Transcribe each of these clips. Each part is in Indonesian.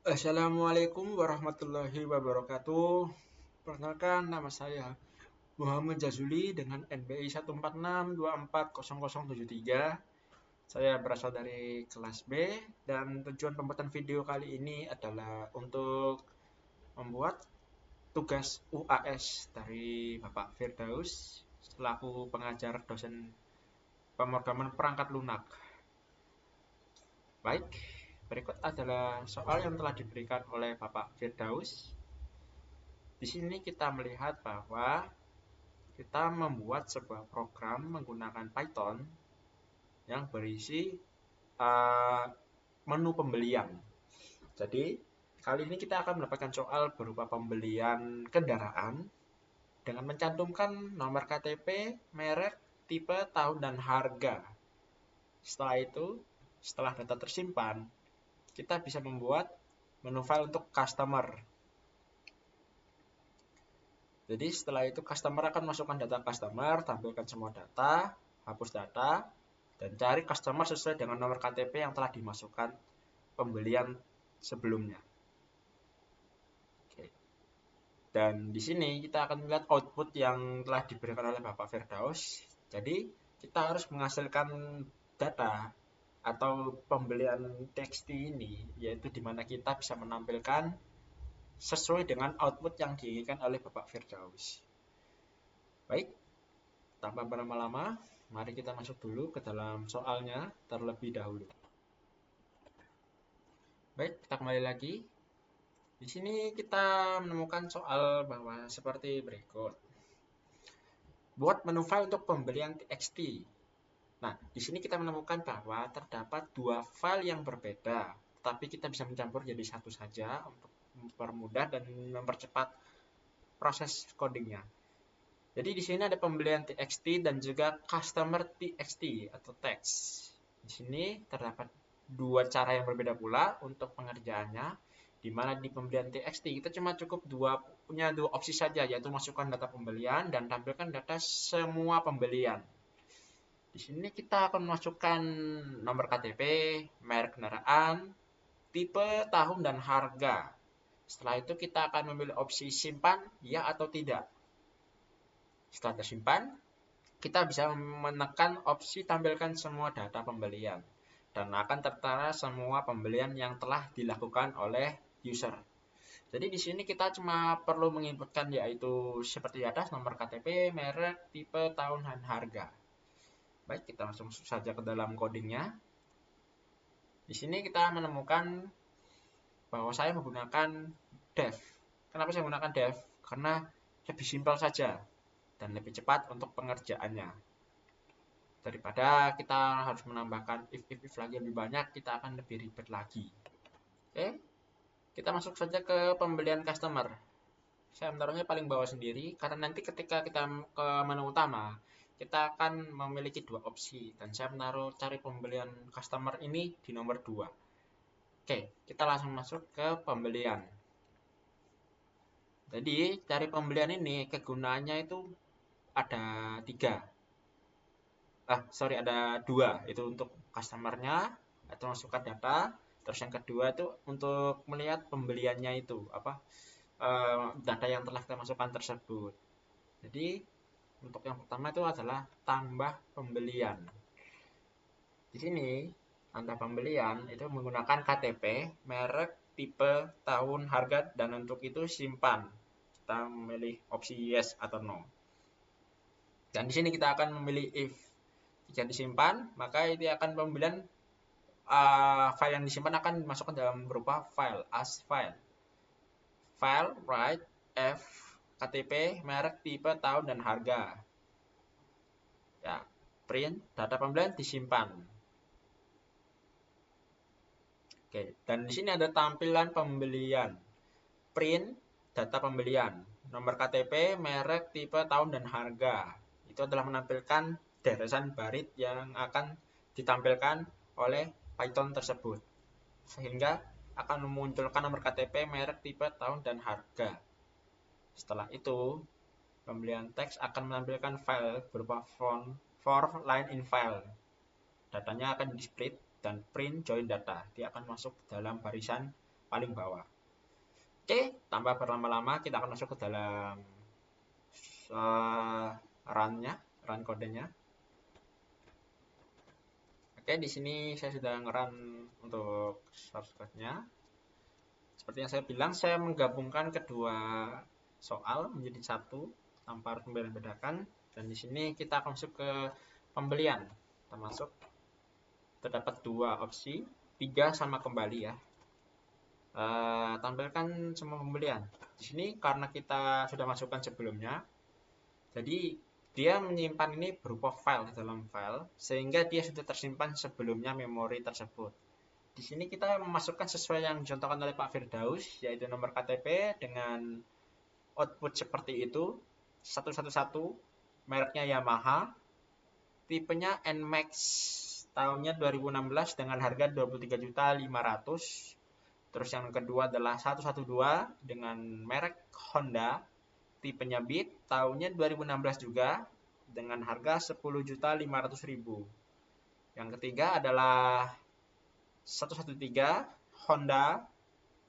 Assalamualaikum warahmatullahi wabarakatuh. Perkenalkan, nama saya Muhammad Jazuli dengan NBI 146240073. Saya berasal dari kelas B dan tujuan pembuatan video kali ini adalah untuk membuat tugas UAS dari Bapak Firdaus selaku pengajar dosen pemrograman perangkat lunak. Baik, berikut adalah soal yang telah diberikan oleh Bapak Firdaus. Di sini kita melihat bahwa kita membuat sebuah program menggunakan Python yang berisi uh, menu pembelian. Jadi, kali ini kita akan mendapatkan soal berupa pembelian kendaraan dengan mencantumkan nomor KTP, merek, tipe, tahun, dan harga. Setelah itu, setelah data tersimpan, kita bisa membuat menu file untuk customer. Jadi setelah itu customer akan masukkan data customer, tampilkan semua data, hapus data, dan cari customer sesuai dengan nomor KTP yang telah dimasukkan pembelian sebelumnya. Oke. Dan di sini kita akan melihat output yang telah diberikan oleh Bapak Firdaus. Jadi kita harus menghasilkan data atau pembelian TXT ini, yaitu di mana kita bisa menampilkan sesuai dengan output yang diinginkan oleh Bapak Firdaus. Baik, tanpa berlama-lama, mari kita masuk dulu ke dalam soalnya terlebih dahulu. Baik, kita kembali lagi. Di sini kita menemukan soal bahwa seperti berikut. Buat menu file untuk pembelian TXT. Nah, di sini kita menemukan bahwa terdapat dua file yang berbeda, tapi kita bisa mencampur jadi satu saja untuk mempermudah dan mempercepat proses codingnya. Jadi di sini ada pembelian TXT dan juga customer TXT atau text. Di sini terdapat dua cara yang berbeda pula untuk pengerjaannya, di mana di pembelian TXT kita cuma cukup punya dua opsi saja, yaitu masukkan data pembelian dan tampilkan data semua pembelian. Di sini kita akan masukkan nomor KTP, merek kendaraan, tipe, tahun, dan harga. Setelah itu kita akan memilih opsi simpan, ya atau tidak. Setelah tersimpan, kita bisa menekan opsi tampilkan semua data pembelian dan akan tertera semua pembelian yang telah dilakukan oleh user. Jadi di sini kita cuma perlu menginputkan yaitu seperti di atas nomor KTP, merek, tipe, tahun, dan harga. Baik, kita langsung saja ke dalam codingnya. Di sini kita menemukan bahwa saya menggunakan dev. Kenapa saya menggunakan dev? Karena lebih simpel saja dan lebih cepat untuk pengerjaannya. Daripada kita harus menambahkan if lagi lebih banyak, kita akan lebih ribet lagi. Oke, kita masuk saja ke pembelian customer. Saya menaruhnya paling bawah sendiri, karena nanti ketika kita ke menu utama, kita akan memiliki dua opsi. Dan saya menaruh cari pembelian customer ini di nomor 2. Oke, kita langsung masuk ke pembelian. Jadi, cari pembelian ini kegunaannya itu ada 3. Ada 2. Itu untuk customernya atau masukkan data. Terus yang kedua itu untuk melihat pembeliannya itu data yang telah kita masukkan tersebut. Jadi untuk yang pertama itu adalah tambah pembelian. Di sini tambah pembelian itu menggunakan KTP, merek, tipe, tahun, harga, dan untuk itu simpan. Kita memilih opsi yes atau no. Dan di sini kita akan memilih if. Jika disimpan, maka itu akan pembelian file yang disimpan akan dimasukkan dalam berupa file as file. File, write, f, KTP, merek, tipe, tahun, dan harga. Ya, print, data pembelian disimpan. Oke, dan di sini ada tampilan pembelian. Print, data pembelian. Nomor KTP, merek, tipe, tahun, dan harga. Itu adalah menampilkan deresan barit yang akan ditampilkan oleh Python tersebut. Sehingga akan memunculkan nomor KTP, merek, tipe, tahun, dan harga. Setelah itu, pembelian teks akan menampilkan file berupa for line in file. Datanya akan di-split dan print join data. Dia akan masuk dalam barisan paling bawah. Oke, tanpa berlama-lama kita akan masuk ke dalam run kodenya. Oke, di sini saya sudah nge-run untuk source code-nya. Seperti yang saya bilang, saya menggabungkan kedua soal menjadi satu tanpa harus membedakan. Dan di sini kita akan masuk ke pembelian, termasuk terdapat dua opsi, 3 sama kembali ya. Tampilkan semua pembelian. Di sini karena kita sudah masukkan sebelumnya, jadi dia menyimpan ini berupa file di dalam file, sehingga dia sudah tersimpan sebelumnya memori tersebut. Di sini kita memasukkan sesuai yang dicontohkan oleh Pak Firdaus, yaitu nomor KTP dengan output seperti itu, 111, mereknya Yamaha, tipenya NMAX, tahunnya 2016 dengan harga 23.500.000. Terus yang kedua adalah 112 dengan merek Honda, tipenya Beat, tahunnya 2016 juga dengan harga 10.500.000. Yang ketiga adalah 113 Honda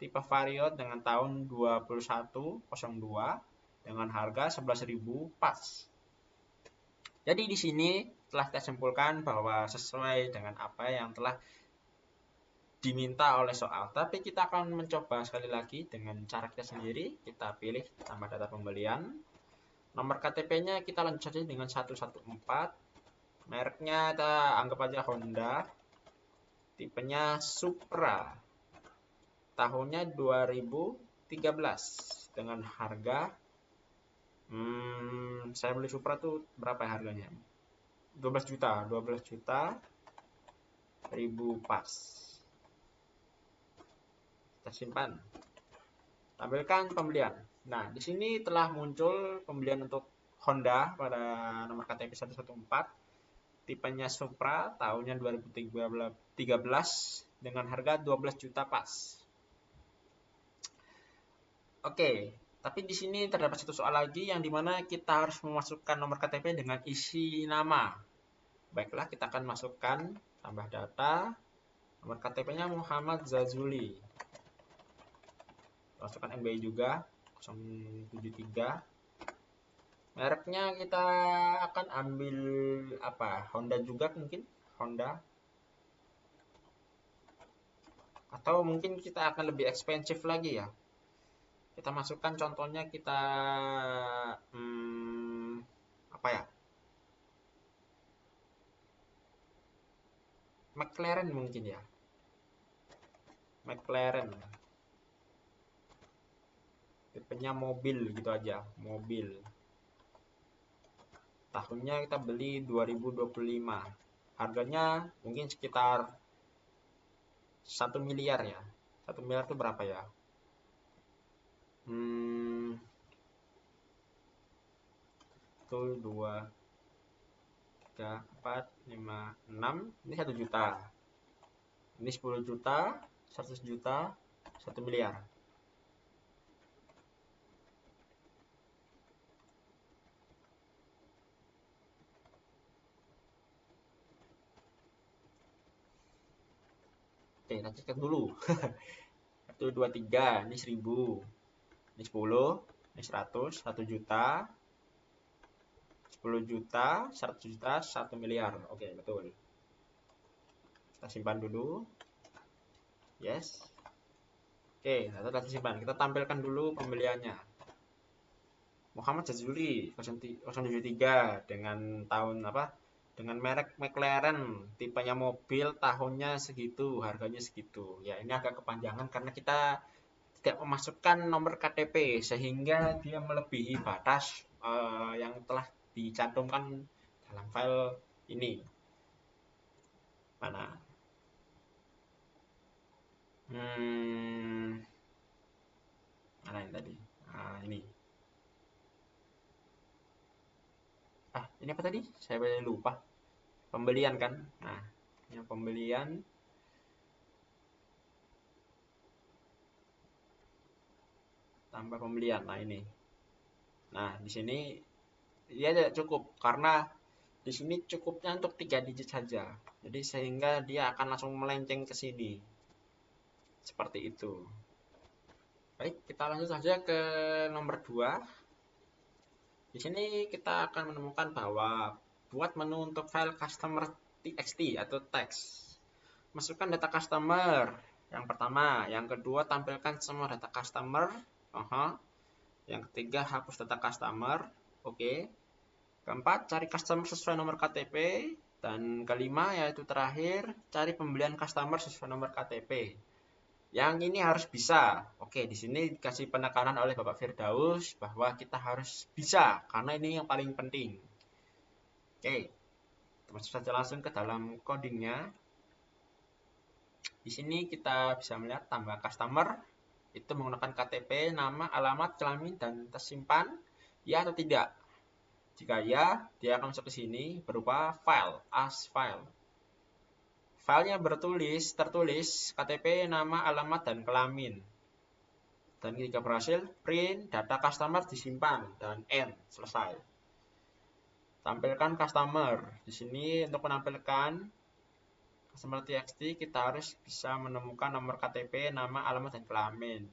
tipe Vario dengan tahun 2102 dengan harga 11.000 pas. Jadi di sini telah kita simpulkan bahwa sesuai dengan apa yang telah diminta oleh soal. Tapi kita akan mencoba sekali lagi dengan cara kita sendiri. Kita pilih tambah data pembelian. Nomor KTP-nya kita lanjut saja dengan 114. Mereknya kita anggap aja Honda. Tipenya Supra. Tahunnya 2013 dengan harga saya beli Supra tuh berapa ya harganya? 12 juta 1.000 pas. Kita simpan. Tampilkan pembelian. Nah, di sini telah muncul pembelian untuk Honda pada nomor KTP 114. Tipenya Supra, tahunnya 2013 dengan harga 12 juta pas. Oke, tapi di sini terdapat satu soal lagi yang dimana kita harus memasukkan nomor KTP dengan isi nama. Baiklah, kita akan masukkan tambah data. Nomor KTP-nya Muhammad Zazuli. Masukkan NBI juga 073. Mereknya kita akan ambil apa? Honda juga mungkin, Honda. Atau mungkin kita akan lebih ekspensif lagi ya. Kita masukkan contohnya kita apa ya? McLaren mungkin ya. McLaren. Tipenya mobil gitu aja, mobil. Tahunnya kita beli 2025. Harganya mungkin sekitar 1 miliar ya. 1 miliar itu berapa ya? 1, 2, 3, 4, 5, 6. Ini 1 juta. Ini 10 juta, 100 juta, 1 miliar. Oke, kita cek dulu. 1, 2, 3, ini 1000. Ini 10, ini 100, 1 juta, 10 juta, 100 juta, 1 miliar. Oke, betul. Kita simpan dulu. Yes. Oke, kita simpan. Kita tampilkan dulu pembeliannya. Muhammad Jazuli 073 dengan tahun apa? Dengan merek McLaren, tipenya mobil, tahunnya segitu, harganya segitu. Ya, ini agak kepanjangan karena kita tidak memasukkan nomor KTP sehingga dia melebihi batas yang telah dicantumkan dalam file ini. Mana? Mana yang tadi? Ini. Ini apa tadi? Saya lupa. Pembelian kan? Nah, yang pembelian. Tambah pembelian. Nah, ini. Nah, di sini dia tidak cukup karena di sini cukupnya untuk 3 digit saja. Jadi sehingga dia akan langsung melenceng ke sini. Seperti itu. Baik, kita lanjut saja ke nomor 2. Di sini kita akan menemukan bahwa buat menu untuk file customer txt atau teks. Masukkan data customer yang pertama, yang kedua tampilkan semua data customer. Yang ketiga hapus data customer. Oke. Keempat, cari customer sesuai nomor KTP. Dan kelima, yaitu terakhir, cari pembelian customer sesuai nomor KTP. Yang ini harus bisa. Oke, di sini dikasih penekanan oleh Bapak Firdaus bahwa kita harus bisa, karena ini yang paling penting. Oke, kita masuk saja langsung ke dalam codingnya. Di sini kita bisa melihat tambah customer, itu menggunakan KTP, nama, alamat, kelamin, dan tersimpan, ya atau tidak. Jika ya, dia akan masuk ke sini berupa file, as file. Filenya tertulis KTP, nama, alamat, dan kelamin. Dan ketika berhasil, print, data customer disimpan, dan end, selesai. Tampilkan customer. Di sini untuk menampilkan customer txt, kita harus bisa menemukan nomor KTP, nama, alamat, dan kelamin.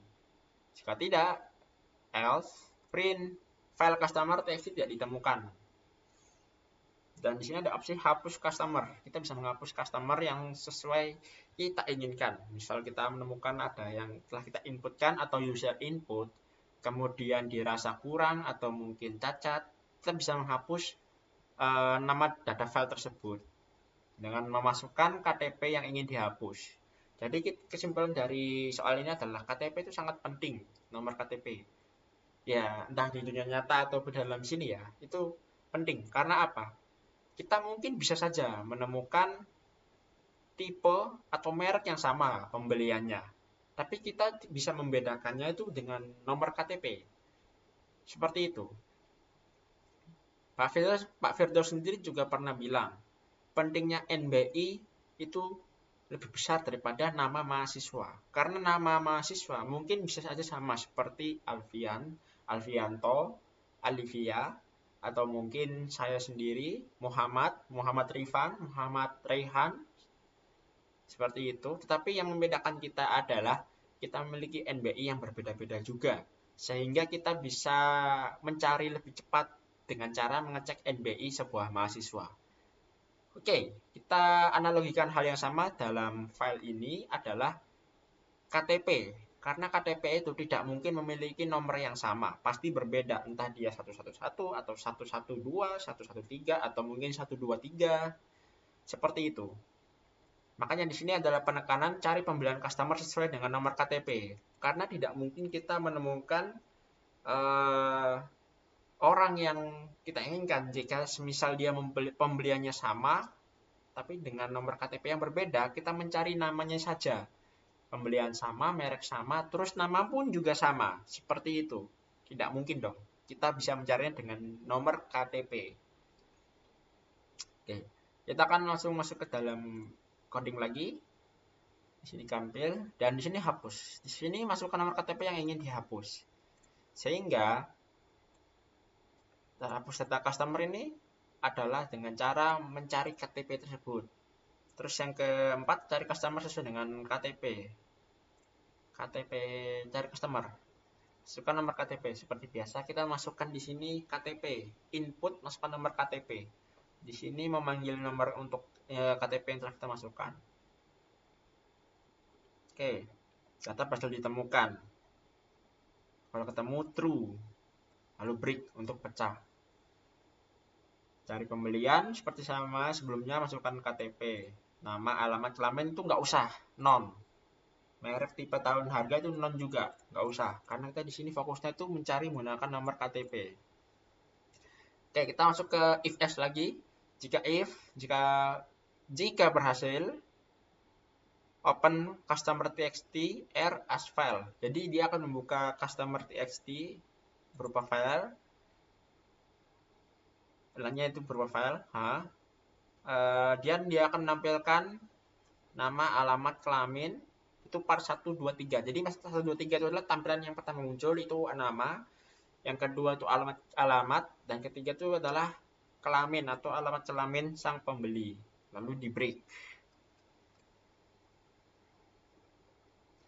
Jika tidak, else, print, file customer txt tidak ditemukan. Dan di sini ada opsi hapus customer. Kita bisa menghapus customer yang sesuai kita inginkan. Misal kita menemukan ada yang telah kita inputkan atau user input, kemudian dirasa kurang atau mungkin cacat, kita bisa menghapus nama data file tersebut dengan memasukkan KTP yang ingin dihapus. Jadi kesimpulan dari soal ini adalah KTP itu sangat penting, nomor KTP. Ya, entah di dunia nyata atau di dalam sini ya, itu penting. Karena apa? Kita mungkin bisa saja menemukan tipe atau merek yang sama pembeliannya. Tapi kita bisa membedakannya itu dengan nomor KTP. Seperti itu. Pak Firdaus sendiri juga pernah bilang, pentingnya NBI itu lebih besar daripada nama mahasiswa. Karena nama mahasiswa mungkin bisa saja sama seperti Alfian, Alfianto, Alivia, atau mungkin saya sendiri, Muhammad Rifan, Muhammad Rehan, seperti itu. Tetapi yang membedakan kita adalah kita memiliki NBI yang berbeda-beda juga. Sehingga kita bisa mencari lebih cepat dengan cara mengecek NBI sebuah mahasiswa. Oke, kita analogikan hal yang sama dalam file ini adalah KTP. Karena KTP itu tidak mungkin memiliki nomor yang sama, pasti berbeda, entah dia 111 atau 112, 113 atau mungkin 123. Seperti itu. Makanya di sini adalah penekanan cari pembelian customer sesuai dengan nomor KTP. Karena tidak mungkin kita menemukan orang yang kita inginkan jika semisal dia pembeliannya sama, tapi dengan nomor KTP yang berbeda, kita mencari namanya saja. Pembelian sama, merek sama, terus nama pun juga sama. Seperti itu. Tidak mungkin dong. Kita bisa mencarinya dengan nomor KTP. Oke. Kita akan langsung masuk ke dalam coding lagi. Di sini tampil dan di sini hapus. Di sini masukkan nomor KTP yang ingin dihapus. Sehingga hapus data customer ini adalah dengan cara mencari KTP tersebut. Terus yang keempat, cari customer sesuai dengan KTP. KTP cari customer. Masukkan nomor KTP seperti biasa. Kita masukkan di sini KTP. Input masukkan nomor KTP. Di sini memanggil nomor untuk KTP yang telah kita masukkan. Oke, data berhasil ditemukan. Kalau ketemu true, lalu break untuk pecah. Cari pembelian seperti sama sebelumnya, masukkan KTP. Nama, alamat, kelamin itu nggak usah, non. Merek, tipe, tahun, harga itu non juga, nggak usah. Karena kita di sini fokusnya itu mencari menggunakan nomor KTP. Oke, kita masuk ke if else lagi. Jika berhasil, open customer txt r as file. Jadi dia akan membuka customer txt berupa file. Filenya itu berupa file. Dia akan menampilkan nama, alamat, kelamin. Itu part 1, 2, 3. Jadi 1, 2, 3 itu adalah tampilan yang pertama muncul, itu nama. Yang kedua itu alamat. Dan ketiga itu adalah kelamin atau alamat kelamin sang pembeli. Lalu di break.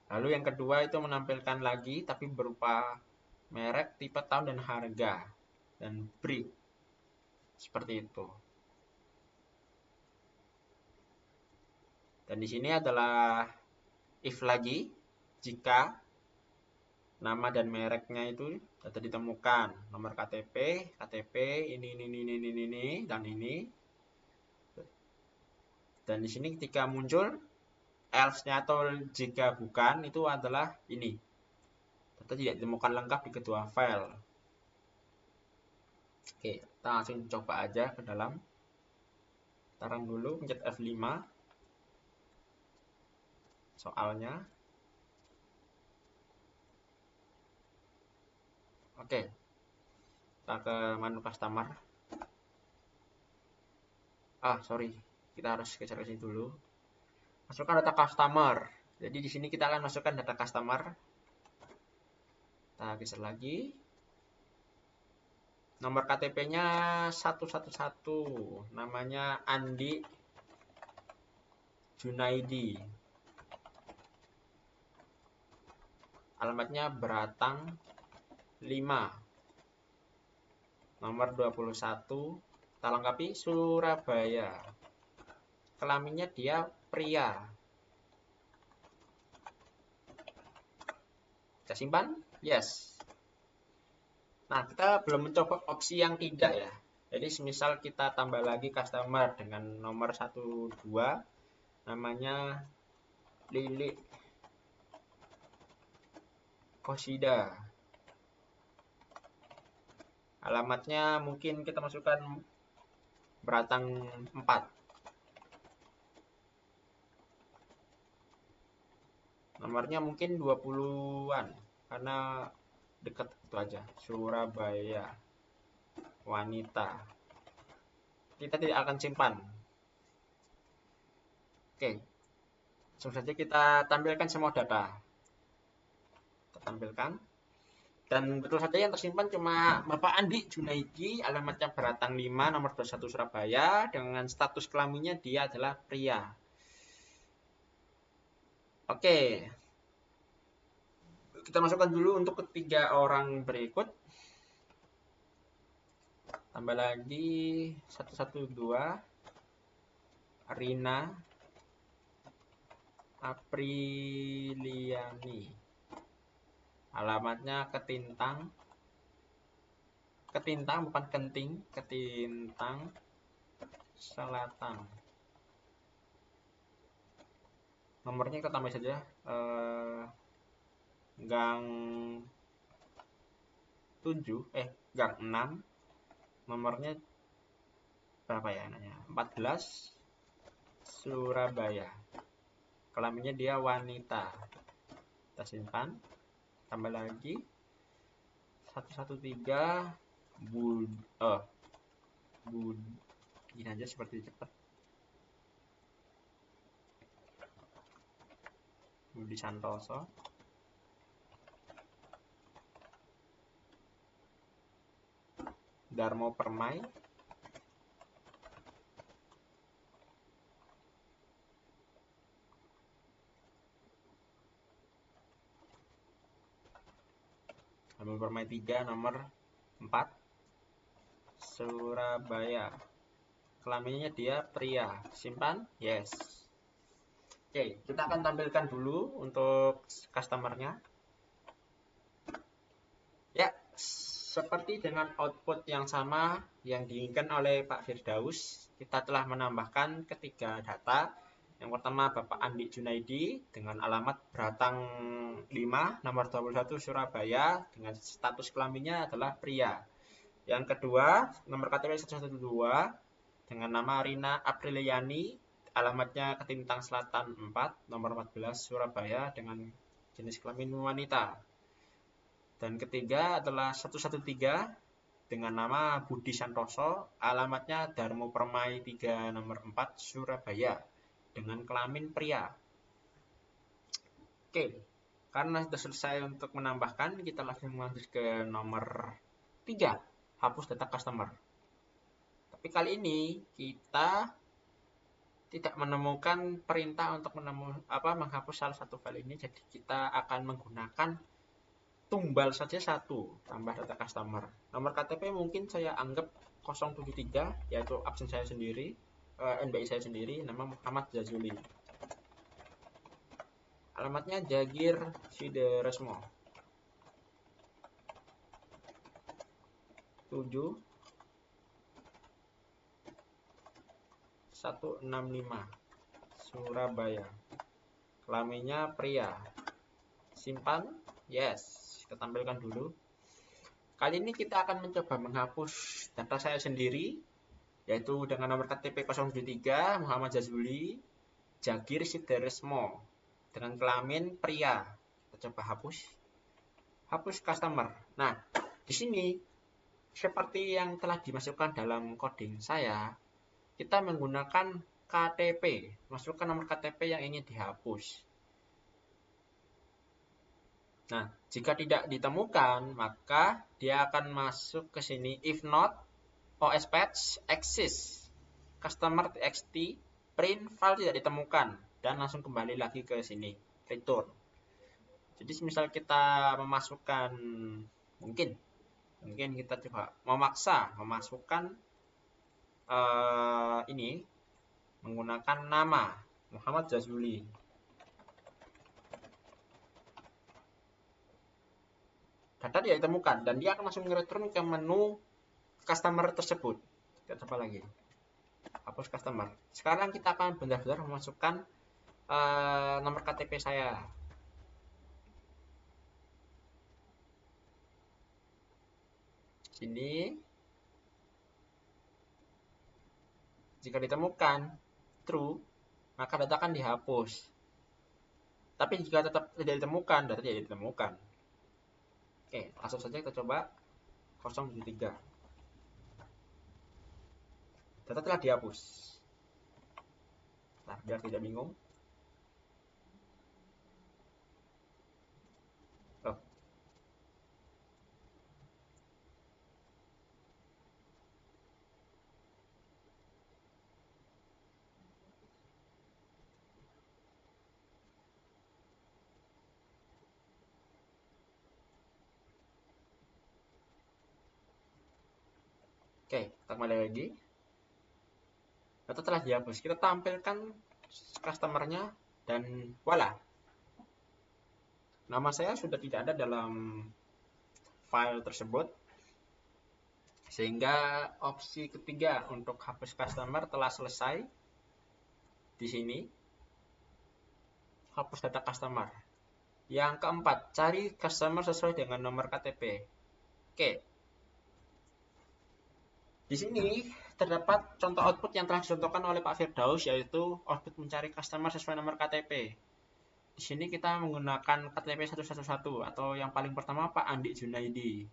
Lalu yang kedua itu menampilkan lagi tapi berupa merek, tipe, tahun, dan harga. Dan break. Seperti itu. Dan di sini adalah if lagi jika nama dan mereknya itu sudah ditemukan, nomor KTP ini dan ini. Dan di sini ketika muncul else-nya atau jika bukan itu adalah ini. Data tidak ditemukan lengkap di kedua file. Oke, kita langsung coba aja ke dalam. Taruh dulu, pencet F5. Soalnya. Oke. Kita ke menu customer. Sorry. Kita harus geser ke sini dulu. Masukkan data customer. Jadi di sini kita akan masukkan data customer. Kita geser lagi. Nomor KTP-nya 111. Namanya Andi Junaidi. Alamatnya Beratang 5. Nomor 21. Kita lengkapi Surabaya. Kelaminnya dia pria. Kita simpan? Yes. Nah, kita belum mencoba opsi yang tidak ya. Jadi semisal kita tambah lagi customer dengan nomor 12, namanya Lili Kosida. Alamatnya mungkin kita masukkan Beratang 4. Nomornya mungkin 20-an karena dekat itu aja. Surabaya wanita. Kita tidak akan simpan. Oke. Langsung saja kita tampilkan semua data. Kita tampilkan. Dan betul saja yang tersimpan cuma Bapak Andi Junaidi, alamatnya Beratang 5, nomor 21 Surabaya, dengan status kelaminnya dia adalah pria. Oke. Kita masukkan dulu untuk ketiga orang berikut. Tambah lagi 112. Rina Apriliani. Alamatnya Ketintang. Ketintang bukan Kenting, Ketintang Selatan. Nomornya kita tambah saja. Gang 7, Gang 6. Nomornya berapa ya namanya? 14 Surabaya. Kelaminnya dia wanita. Kita simpan. Tambah lagi 113 ini aja seperti cepat. Budi Santoso. Darmo Permai. Darmo Permai 3, nomor 4. Surabaya. Kelaminnya dia pria. Simpan? Yes. Oke, kita akan tampilkan dulu untuk customernya. Ya, seperti dengan output yang sama yang diinginkan oleh Pak Firdaus, kita telah menambahkan ketiga data. Yang pertama Bapak Andi Junaidi dengan alamat Beratang 5, nomor 21 Surabaya dengan status kelaminnya adalah pria. Yang kedua, nomor KTP 112 dengan nama Rina Apriliani, alamatnya Ketintang Selatan 4, nomor 14 Surabaya dengan jenis kelamin wanita. Dan ketiga adalah 113 dengan nama Budi Santoso, alamatnya Darmo Permai 3, nomor 4 Surabaya dengan kelamin pria. Oke, karena sudah selesai untuk menambahkan, kita langsung lanjut ke nomor 3, hapus data customer. Tapi kali ini kita tidak menemukan perintah untuk menghapus salah satu file ini, jadi kita akan menggunakan tumbal saja satu tambah data customer. Nomor KTP mungkin saya anggap 073, yaitu absen saya sendiri, NBI saya sendiri, nama Muhammad Jazuli. Alamatnya Jagir Sideresmo 7 165 Surabaya. Kelaminnya pria. Simpan. Yes. Kita tampilkan dulu. Kali ini kita akan mencoba menghapus data saya sendiri, yaitu dengan nomor KTP 073 Muhammad Jazuli Jagir Sideresmo dengan kelamin pria. Kita coba hapus customer. Nah, di sini seperti yang telah dimasukkan dalam coding saya, kita menggunakan KTP, masukkan nomor KTP yang ingin dihapus. Nah, jika tidak ditemukan, maka dia akan masuk ke sini. If not, OSPatch exist, customer txt, print file tidak ditemukan, dan langsung kembali lagi ke sini, return. Jadi misal kita memasukkan, mungkin kita coba memasukkan ini menggunakan nama Muhammad Jazuli. Data tidak ditemukan dan dia akan langsung nge-return ke menu customer tersebut. Kita coba lagi. Hapus customer. Sekarang kita akan benar-benar memasukkan nomor KTP saya. Sini. Jika ditemukan true, maka data akan dihapus. Tapi jika tetap tidak ditemukan, data tidak ditemukan. Oke, langsung saja kita coba 073. Data telah dihapus. Nah, biar tidak bingung. Oh. Oke, kita kembali lagi. Data telah dihapus. Kita tampilkan customer-nya dan voila. Nama saya sudah tidak ada dalam file tersebut. Sehingga opsi ketiga untuk hapus customer telah selesai. Di sini hapus data customer. Yang keempat, cari customer sesuai dengan nomor KTP. Oke. Di sini terdapat contoh output yang telah dicontohkan oleh Pak Firdaus, yaitu output mencari customer sesuai nomor KTP. Di sini kita menggunakan KTP 111 atau yang paling pertama Pak Andi Junaidi.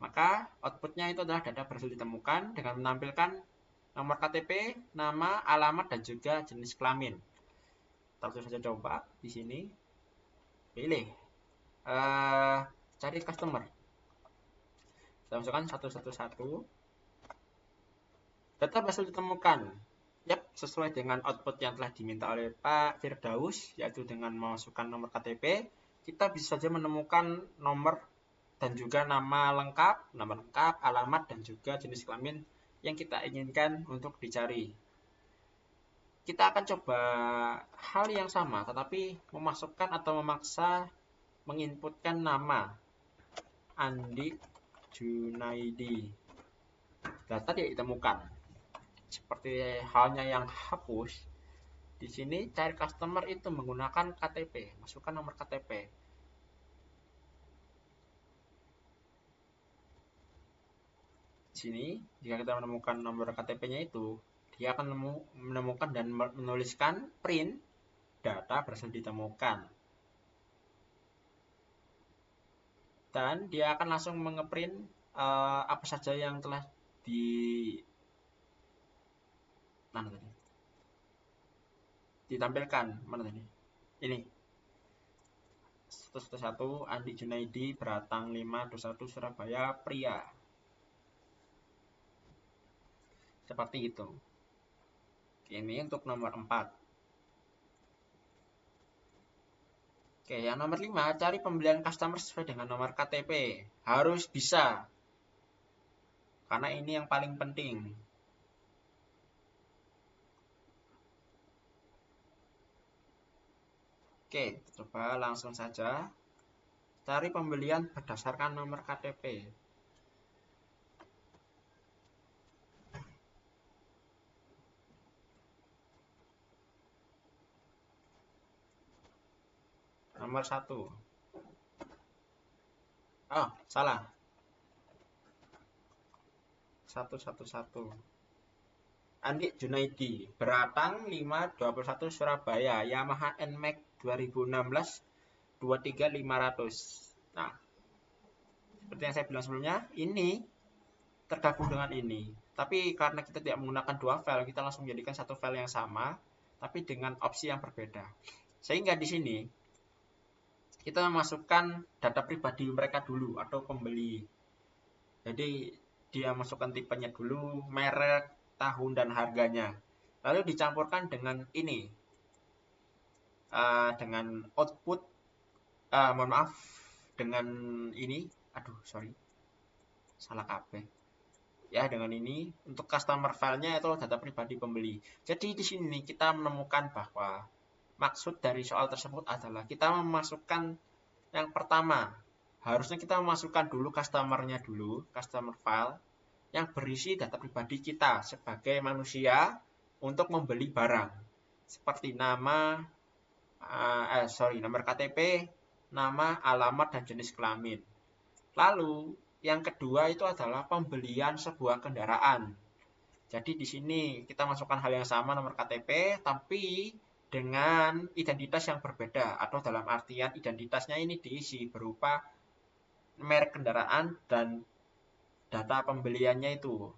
Maka outputnya itu adalah data berhasil ditemukan dengan menampilkan nomor KTP, nama, alamat, dan juga jenis kelamin. Kita langsung saja coba di sini. Pilih cari customer. Kita masukkan 111. Data berhasil ditemukan. Yap, sesuai dengan output yang telah diminta oleh Pak Firdaus, yaitu dengan memasukkan nomor KTP, kita bisa saja menemukan nomor dan juga nama lengkap, alamat, dan juga jenis kelamin yang kita inginkan untuk dicari. Kita akan coba hal yang sama, tetapi memasukkan atau memaksa menginputkan nama Andi Junaidi. Data tidak ditemukan. Seperti halnya yang hapus, di sini cari customer itu menggunakan KTP, masukkan nomor KTP. Di sini, jika kita menemukan nomor KTP-nya itu, dia akan menemukan dan menuliskan print data berhasil ditemukan. Dan dia akan langsung mengeprint apa saja yang telah ditampilkan. Mana tadi? Ini. 111 Andi Junaidi, Beratang 521 Surabaya, pria. Seperti itu. Ini untuk nomor 4. Oke, yang nomor 5, cari pembelian customer sesuai dengan nomor KTP. Harus bisa. Karena ini yang paling penting. Oke, coba langsung saja. Cari pembelian berdasarkan nomor KTP. Nomor 1. Oh, salah. 111. Andi Junaidi, Beratang 521 Surabaya, Yamaha NMAX 2016 23500. Nah, seperti yang saya bilang sebelumnya, ini tergabung dengan ini. Tapi karena kita tidak menggunakan dua file, kita langsung menjadikan satu file yang sama, tapi dengan opsi yang berbeda. Sehingga di sini kita memasukkan data pribadi mereka dulu atau pembeli. Jadi dia masukkan tipenya dulu, merek, tahun, dan harganya. Lalu dicampurkan dengan ini, dengan output, mohon maaf, dengan ini, aduh sorry, salah kabeh. Ya, dengan ini untuk customer file-nya itu data pribadi pembeli. Jadi di sini kita menemukan bahwa maksud dari soal tersebut adalah kita memasukkan yang pertama, harusnya kita memasukkan dulu customer-nya dulu, customer file yang berisi data pribadi kita sebagai manusia untuk membeli barang. Seperti nama, nomor KTP, nama, alamat, dan jenis kelamin. Lalu yang kedua itu adalah pembelian sebuah kendaraan. Jadi di sini kita masukkan hal yang sama, nomor KTP, tapi dengan identitas yang berbeda, atau dalam artian identitasnya ini diisi berupa merek kendaraan dan data pembeliannya itu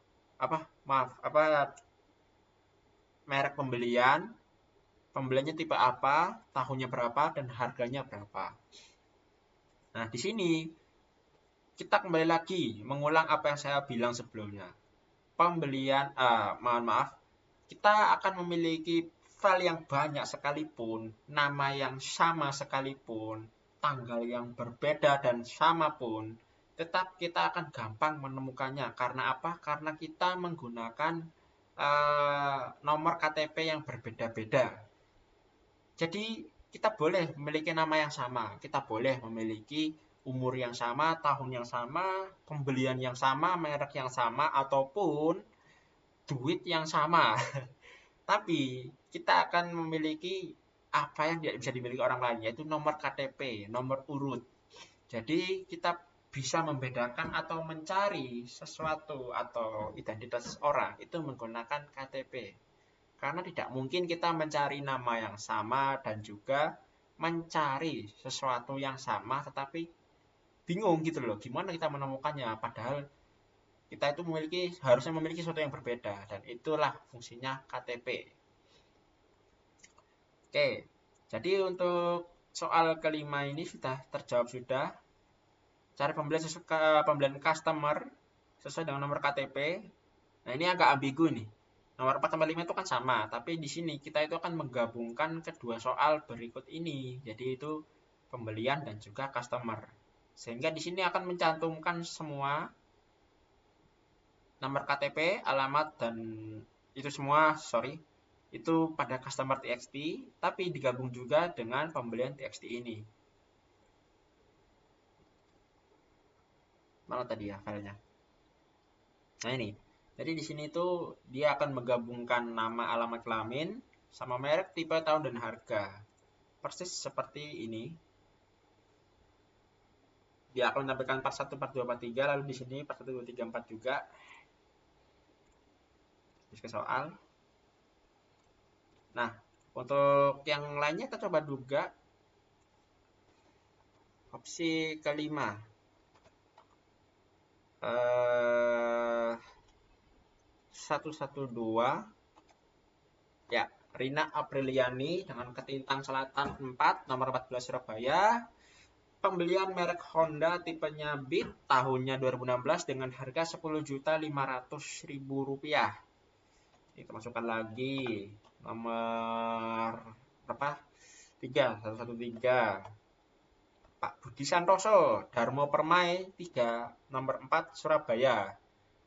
merek pembeliannya tipe apa, tahunnya berapa, dan harganya berapa. Nah, di sini kita kembali lagi mengulang apa yang saya bilang sebelumnya. Kita akan memiliki file yang banyak sekalipun, nama yang sama sekalipun, tanggal yang berbeda dan sama pun, tetap kita akan gampang menemukannya. Karena apa? Karena kita menggunakan nomor KTP yang berbeda-beda. Jadi kita boleh memiliki nama yang sama, kita boleh memiliki umur yang sama, tahun yang sama, pembelian yang sama, merek yang sama, ataupun duit yang sama. Tapi kita akan memiliki apa yang tidak bisa dimiliki orang lain, yaitu nomor KTP, nomor urut. Jadi kita bisa membedakan atau mencari sesuatu atau identitas seseorang itu menggunakan KTP. Karena tidak mungkin kita mencari nama yang sama dan juga mencari sesuatu yang sama tetapi bingung gitu loh. Gimana kita menemukannya? Padahal kita itu harusnya memiliki sesuatu yang berbeda, dan itulah fungsinya KTP. Oke, jadi untuk soal kelima ini sudah terjawab sudah. Cari pembelian customer sesuai dengan nomor KTP. Nah, ini agak ambigu nih. Nomor 4 sampai 5 itu kan sama, tapi di sini kita itu akan menggabungkan kedua soal berikut ini. Jadi itu pembelian dan juga customer. Sehingga di sini akan mencantumkan semua nomor KTP, alamat, dan itu semua, itu pada customer TXT, tapi digabung juga dengan pembelian TXT ini. Mana tadi ya filenya? Nah ini. Jadi di sini tuh dia akan menggabungkan nama, alamat kelamin sama merek, tipe, tahun, dan harga. Persis seperti ini. Dia akan menampilkan part 1, part 2, part 3, lalu di sini part 1, 2, 3, 4 juga. Terus ke soal. Nah, untuk yang lainnya kita coba duga. Opsi kelima. 112. Ya, Rina Apriliani dengan Ketintang Selatan 4, nomor 14 Surabaya. Pembelian merek Honda tipenya Beat, tahunnya 2016 dengan harga Rp10.500.000. Kita masukkan lagi nomor berapa? 3, 113. Pak Budi Santoso, Darmo Permai 3, nomor 4, Surabaya.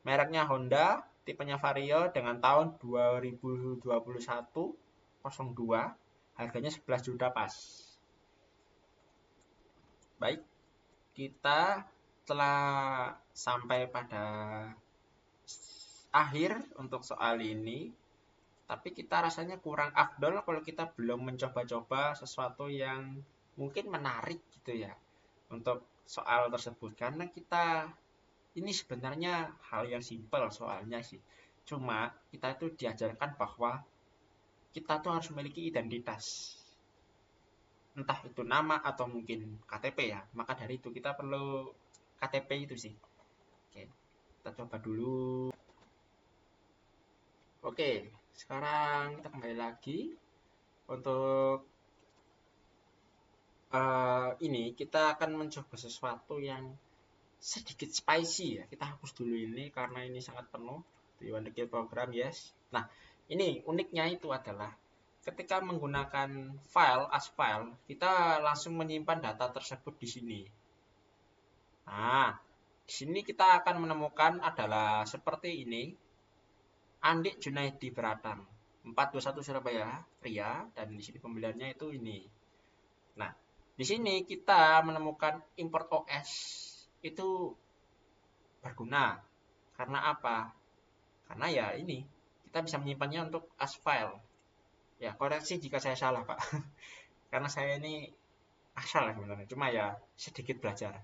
Mereknya Honda, tipenya Vario dengan tahun 2021 02, harganya 11 juta pas. Baik, kita telah sampai pada akhir untuk soal ini. Tapi kita rasanya kurang afdol kalau kita belum mencoba-coba sesuatu yang mungkin menarik gitu ya untuk soal tersebut. Karena kita ini sebenarnya hal yang simpel soalnya sih. Cuma kita itu diajarkan bahwa kita tuh harus memiliki identitas. Entah itu nama atau mungkin KTP ya. Maka dari itu kita perlu KTP itu sih. Oke, kita coba dulu. Oke, sekarang kita kembali lagi untuk ini kita akan mencoba sesuatu yang sedikit spicy ya. Kita hapus dulu ini karena ini sangat penuh. Do you want to kill program? Yes. Nah, ini uniknya itu adalah ketika menggunakan file as file, kita langsung menyimpan data tersebut di sini. Nah, di sini kita akan menemukan adalah seperti ini. Andik Junaidi Beratang, 421 Surabaya, pria, dan di sini pembeliannya itu ini. Nah, di sini kita menemukan import OS itu berguna. Karena apa? Karena ya ini, kita bisa menyimpannya untuk as file. Ya, koreksi jika saya salah, Pak. Karena saya ini asal sebenarnya, cuma ya sedikit belajar.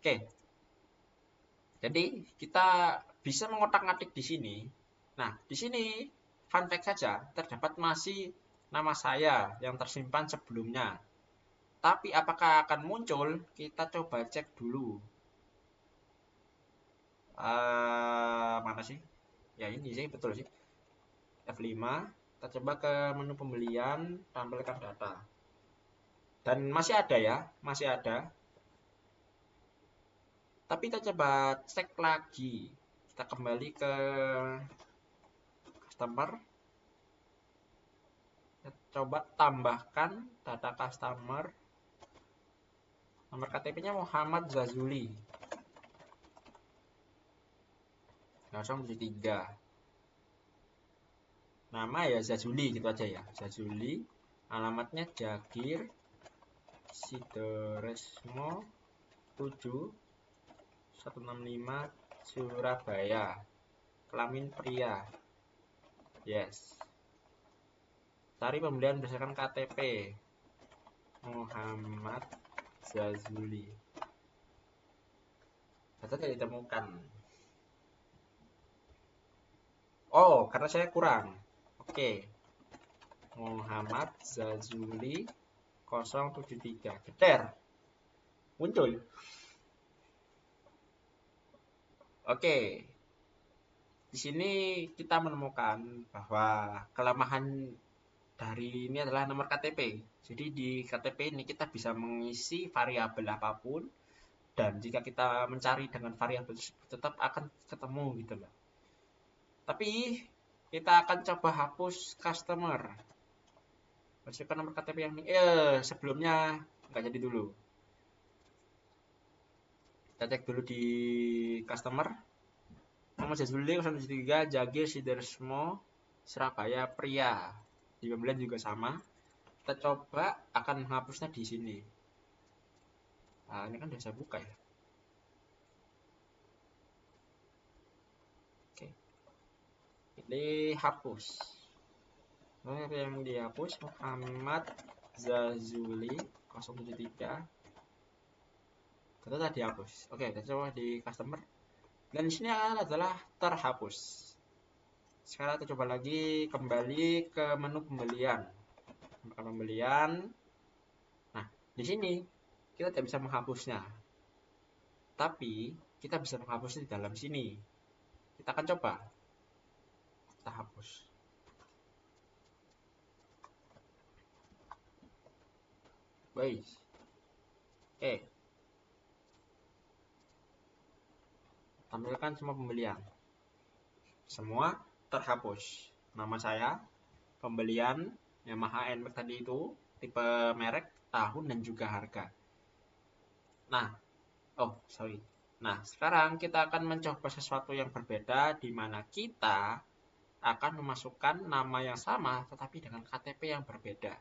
Oke. Jadi, kita bisa mengotak-ngatik di sini. Nah, di sini fun fact saja, terdapat masih nama saya yang tersimpan sebelumnya. Tapi apakah akan muncul? Kita coba cek dulu. Mana sih? Ya ini sih betul sih. F5. Kita coba ke menu pembelian, tampilkan data. Dan masih ada ya, masih ada. Tapi kita coba cek lagi. Kita kembali ke customer. Kita coba tambahkan data customer. Nomor KTP-nya Muhammad Zazuli. 073. Nama ya Zazuli gitu aja ya. Zazuli. Alamatnya Jagir Sidoresmo 7 165 Surabaya. Kelamin pria. Yes. Cari pembelian berdasarkan KTP. Muhammad Zazuli. Data tidak ditemukan. Oh, karena saya kurang. Oke. Muhammad Zazuli 073. Geter. Muncul. Oke. Di sini kita menemukan bahwa kelemahan dari ini adalah nomor KTP. Jadi di KTP ini kita bisa mengisi variabel apapun dan jika kita mencari dengan variabel tersebut tetap akan ketemu gitu loh. Tapi kita akan coba hapus customer. Masukkan nomor KTP yang ini. Sebelumnya nggak jadi dulu. Kita cek dulu di customer. Nomor Jazuli 073 Jagir Sidoresmo Surabaya pria. Di pembelian juga sama. Kita coba akan menghapusnya di sini. Nah, ini kan sudah saya buka ya. Oke. Ini hapus. Yang dihapus Muhammad Zazuli 073. Kita tadi hapus. Oke, kita coba di customer. Dan di sini adalah terhapus. Sekarang kita coba lagi kembali ke menu pembelian. Pembelian. Nah, di sini kita tidak bisa menghapusnya. Tapi kita bisa menghapusnya di dalam sini. Kita akan coba. Kita hapus. Baik. Oke. Tampilkan semua pembelian. Semua terhapus. Nama saya, pembelian Yamaha NMAX tadi itu, tipe merek, tahun, dan juga harga. Nah, Nah, sekarang kita akan mencoba sesuatu yang berbeda, di mana kita akan memasukkan nama yang sama tetapi dengan KTP yang berbeda.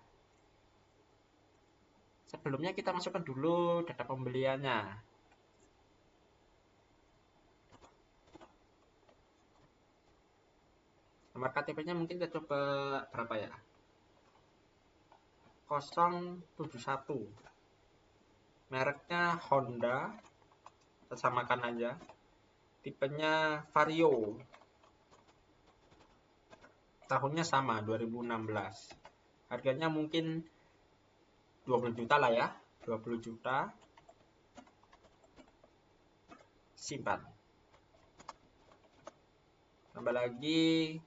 Sebelumnya kita masukkan dulu data pembeliannya. Nomor KTP-nya mungkin kita coba berapa ya? 071. Mereknya Honda, kita samakan aja. Tipenya Vario. Tahunnya sama, 2016. Harganya mungkin 20 juta lah ya. 20 juta. Simpan. Tambah lagi,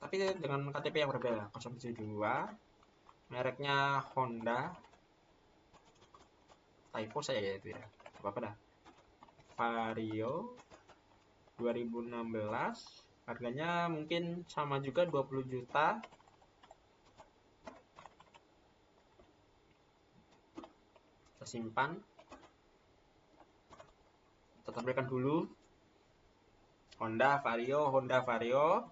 tapi dengan KTP yang berbeda. 072. Mereknya Honda. Typo saya ya itu ya. Apa-apa dah. Vario 2016. Harganya mungkin sama juga 20 juta. Kita simpan. Kita tampilkan dulu. Honda Vario,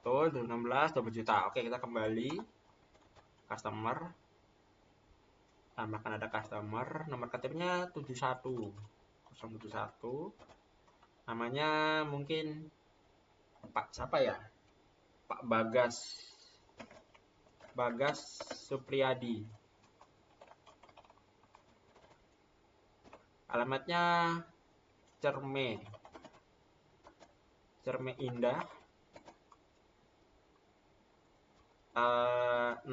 tuh 2016 20 juta. Oke, kita kembali. Customer. Tambahkan ada customer. Nomor KTP-nya 71. 071. Namanya mungkin Pak siapa ya? Pak Bagas Supriyadi. Alamatnya Cerme Indah 6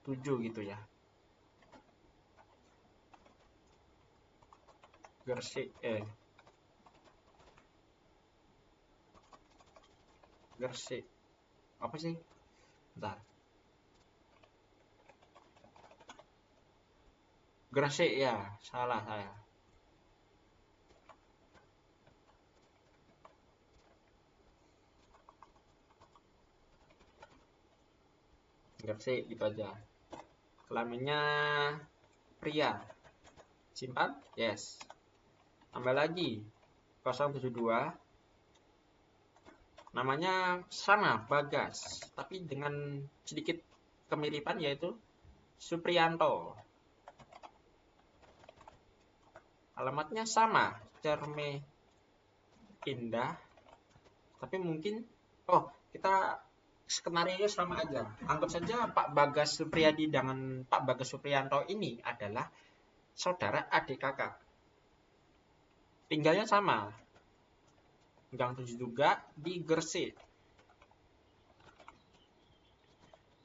7 gitu ya. Gresik apa sih? Bentar. Gresik ya, salah saya. Gresik gitu aja. Kelaminnya pria. Simpan? Yes. Tambah lagi 072. Namanya sama, Bagas, tapi dengan sedikit kemiripan yaitu Supriyanto. Alamatnya sama, Cerme Indah, tapi mungkin kita skenario sama aja. Anggap saja Pak Bagas Supriyadi dengan Pak Bagas Supriyanto ini adalah saudara adik kakak. Tinggalnya sama. Gang 7 juga di Gresik.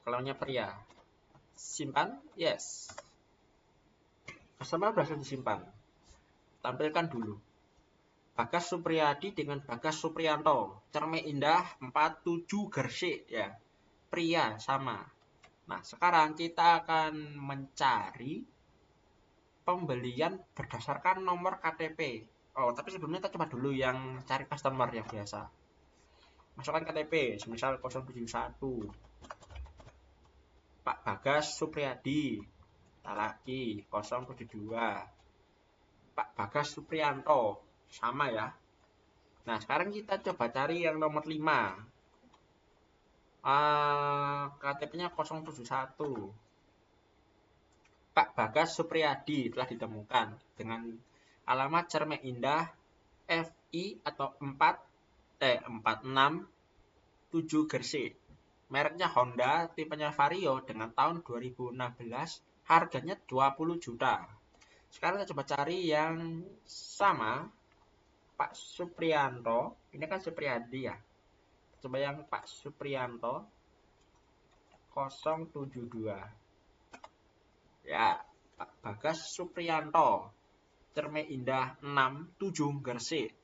Kelaminnya pria. Simpan? Yes. Customer berhasil disimpan. Tampilkan dulu. Bagas Supriyadi dengan Bagas Supriyanto. Cerme Indah 47 Gresik ya. Pria sama. Nah, sekarang kita akan mencari pembelian berdasarkan nomor KTP. Tapi sebelumnya kita coba dulu yang cari customer yang biasa. Masukkan KTP, misal 071. Pak Bagas Supriyadi. Lagi 072. Pak Bagas Supriyanto. Sama ya. Nah, sekarang kita coba cari yang nomor 5. KTP-nya 071. Pak Bagas Supriyadi telah ditemukan dengan alamat Cerme Indah FI atau 467 Gresik. Mereknya Honda, tipenya Vario dengan tahun 2016, harganya 20 juta. Sekarang kita coba cari yang sama Pak Supriyanto. Ini kan Supriyadi ya. Coba yang Pak Supriyanto 072. Ya, Pak Bagas Supriyanto. Cerme Indah 67 Gresik.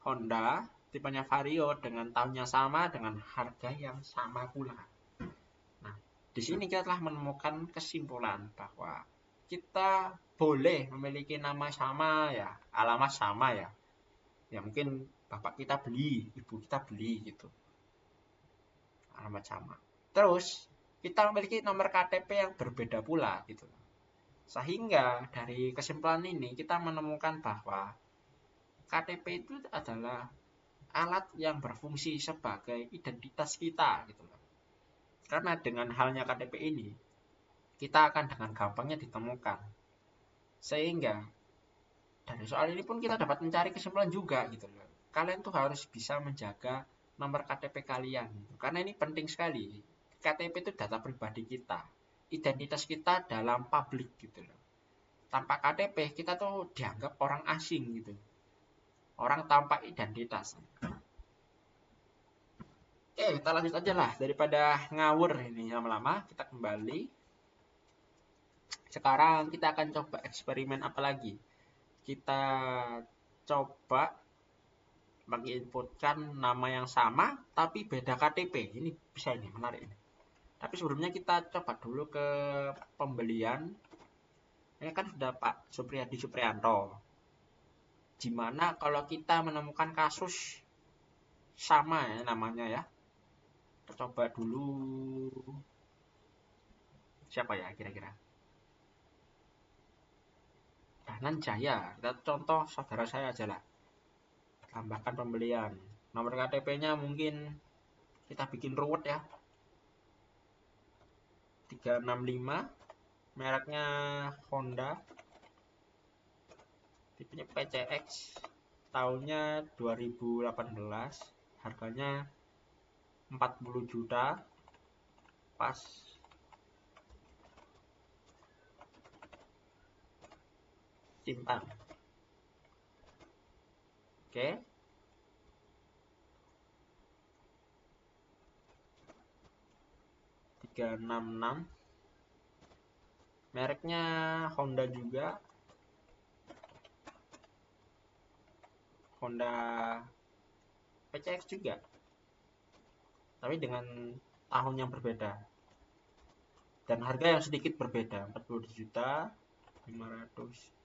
Honda, tipenya Vario dengan tahunnya sama dengan harga yang sama pula. Nah, di sini kita telah menemukan kesimpulan bahwa kita boleh memiliki nama sama ya, alamat sama ya. Ya mungkin bapak kita beli, ibu kita beli gitu. Alamat sama. Terus kita memiliki nomor KTP yang berbeda pula gitu. Sehingga dari kesimpulan ini kita menemukan bahwa KTP itu adalah alat yang berfungsi sebagai identitas kita gitu loh. Karena dengan halnya KTP ini, kita akan dengan gampangnya ditemukan. Sehingga dari soal ini pun kita dapat mencari kesimpulan juga gitu loh. Kalian tuh harus bisa menjaga nomor KTP kalian gitu. Karena ini penting sekali. KTP itu data pribadi kita. Identitas kita dalam publik gitu loh. Tanpa KTP kita tuh dianggap orang asing gitu. Orang tanpa identitas. Oke, kita lanjut aja lah. Daripada ngawur ini lama-lama, kita kembali. Sekarang kita akan coba eksperimen apa lagi? Kita coba menginputkan nama yang sama, tapi beda KTP. Ini bisa ini, menarik ini. Tapi sebelumnya kita coba dulu ke pembelian. Ini kan sudah Pak Supriyadi Supriyanto. Gimana kalau kita menemukan kasus sama ya namanya ya? Kita coba dulu. Siapa ya kira-kira? Dananjaya. Kita contoh saudara saya aja lah. Tambahkan pembelian. Nomor KTP-nya mungkin kita bikin ruwet ya. 365. Mereknya Honda. Tipenya PCX. Tahunnya 2018. Harganya 40 juta. Pas. Simpan. Oke. .366. Mereknya Honda juga. Honda PCX juga. Tapi dengan tahun yang berbeda. Dan harga yang sedikit berbeda. 40 juta 500.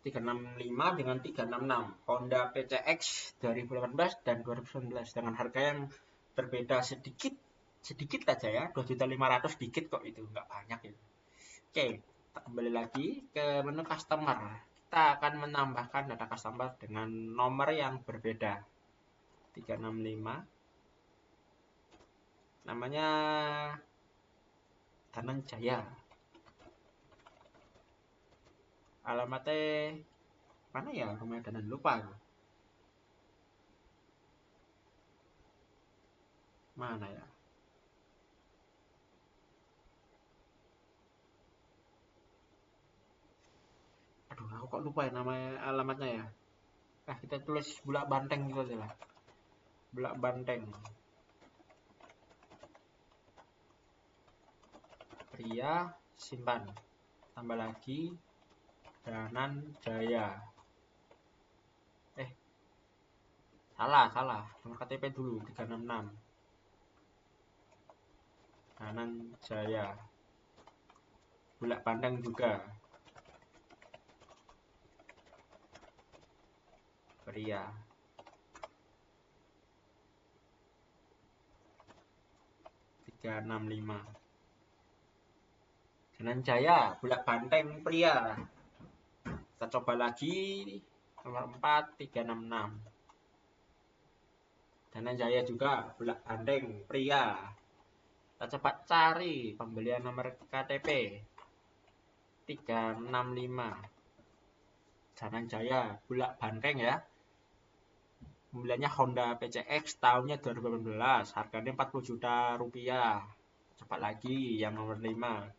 .365 dengan 366 Honda PCX 2018 dan 2019 dengan harga yang berbeda sedikit aja ya 2.500.000 dikit kok itu nggak banyak ya. Oke, kita kembali lagi ke menu customer. Kita akan menambahkan data customer dengan nomor yang berbeda 365 namanya Dananjaya. Alamatnya mana ya rumah Danan lupa. Mana ya? Aduh, aku kok lupa ya nama alamatnya ya. Kita tulis Bulak Banteng gitu aja lah. Bulak Banteng. Pria, simpan. Tambah lagi Dananjaya. Salah. Nomor KTP dulu 366. Dananjaya. Bulak Banteng juga. Pria. .365. Dananjaya, Bulak Banteng, pria. Kita coba lagi nomor 4 366. Dananjaya juga Bulak Banteng, pria. Kita coba cari pembelian nomor KTP 365. Dananjaya Bulak Banteng ya. Pembeliannya Honda PCX tahunnya 2018, harganya 40 juta rupiah. Coba lagi yang nomor 5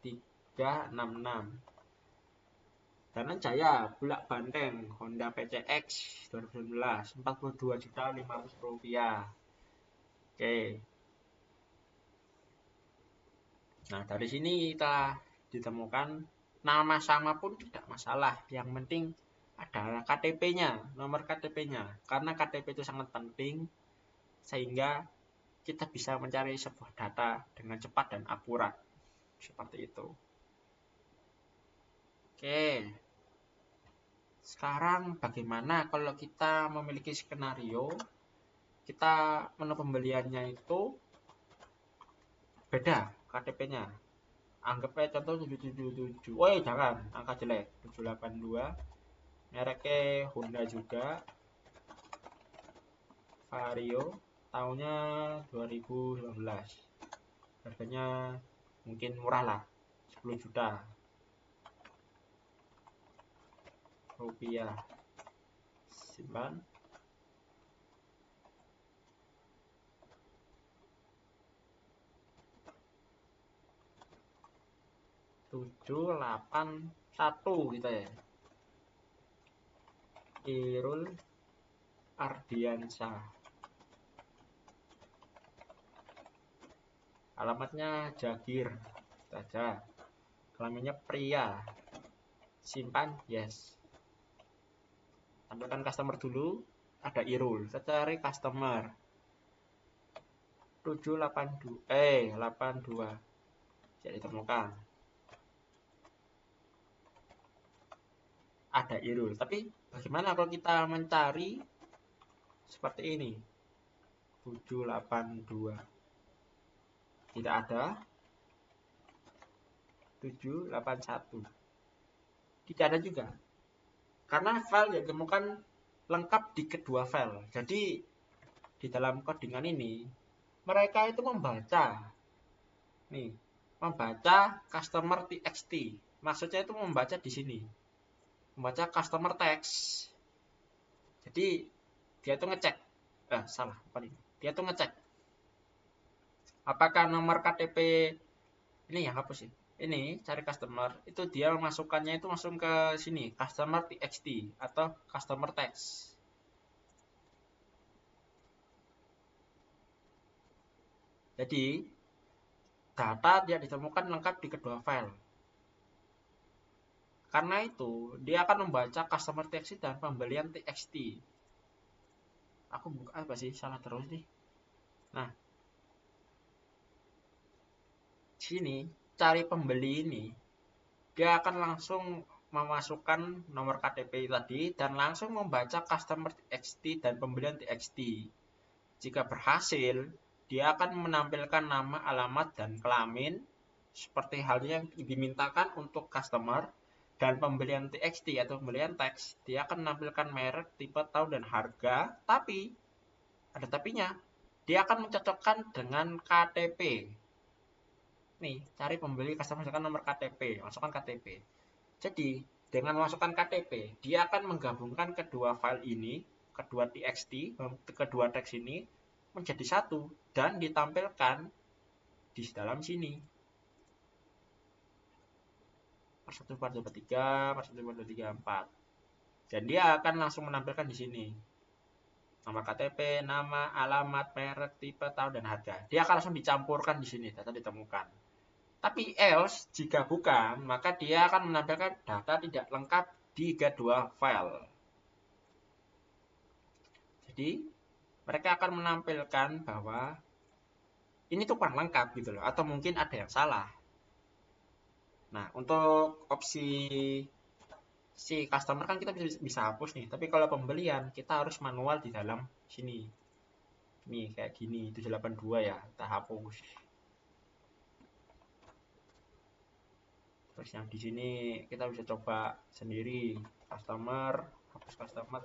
366. Dananjaya Bulak Banteng Honda PCX 2019 42 juta 500 rupiah. Oke. Nah, dari sini kita ditemukan nama sama pun tidak masalah. Yang penting adalah KTP-nya, nomor KTP-nya. Karena KTP itu sangat penting sehingga kita bisa mencari sebuah data dengan cepat dan akurat. Seperti itu. Oke. Sekarang bagaimana kalau kita memiliki skenario, kita menu pembeliannya itu beda KTP-nya. Anggap aja contoh 777. Woi, jangan, angka jelek. 782. Mereknya Honda juga. Vario, tahunnya 2019. Harganya mungkin murah lah, 10 juta rupiah. Simpan. Tujuh, 8, 1 gitu ya. Irul Ardiansyah. Alamatnya Jagir saja. Kelaminnya pria. Simpan, yes. Tampilkan customer dulu. Ada Irul. Kita cari customer. 82 jadi ditemukan. Ada Irul. Tapi bagaimana kalau kita mencari seperti ini? 782. Tidak ada. 781. Tidak ada juga. Karena file yang ditemukan lengkap di kedua file. Jadi di dalam codingan ini mereka itu membaca customer txt. Maksudnya itu membaca di sini. Membaca customer text. Jadi dia itu ngecek. Salah, bukan ini. Dia itu ngecek apakah nomor KTP ini yang hapus sih. Ini cari customer, itu dia masukkannya itu langsung ke sini, customer txt atau customer text. Jadi data dia ditemukan lengkap di kedua file. Karena itu dia akan membaca customer txt dan pembelian txt. Aku buka apa sih, salah terus nih. Nah, sini cari pembeli ini dia akan langsung memasukkan nomor KTP tadi dan langsung membaca customer txt dan pembelian txt. Jika berhasil, dia akan menampilkan nama, alamat, dan kelamin seperti halnya yang dimintakan untuk customer, dan pembelian txt atau pembelian teks dia akan menampilkan merek, tipe, tahun, dan harga. Tapi ada tapinya, dia akan mencocokkan dengan KTP. Nih, cari pembeli customer masukkan nomor KTP, masukkan KTP. Jadi, dengan memasukkan KTP, dia akan menggabungkan kedua file ini, kedua txt, kedua teks ini menjadi satu dan ditampilkan di dalam sini. Per 1, per 2, per 3, per 1, per 2, 3, 4. Dan dia akan langsung menampilkan di sini. Nomor KTP, nama, alamat, merek, tipe, tahun, dan harga. Dia akan langsung dicampurkan di sini, data ditemukan. Tapi else, jika bukan, maka dia akan menampilkan data tidak lengkap di kedua file. Jadi, mereka akan menampilkan bahwa ini tuh kurang lengkap gitu loh, atau mungkin ada yang salah. Nah, untuk opsi si customer kan kita bisa hapus nih, tapi kalau pembelian kita harus manual di dalam sini. Nih, kayak gini, 782 ya, kita hapus. Terus yang di sini kita bisa coba sendiri, customer, hapus customer.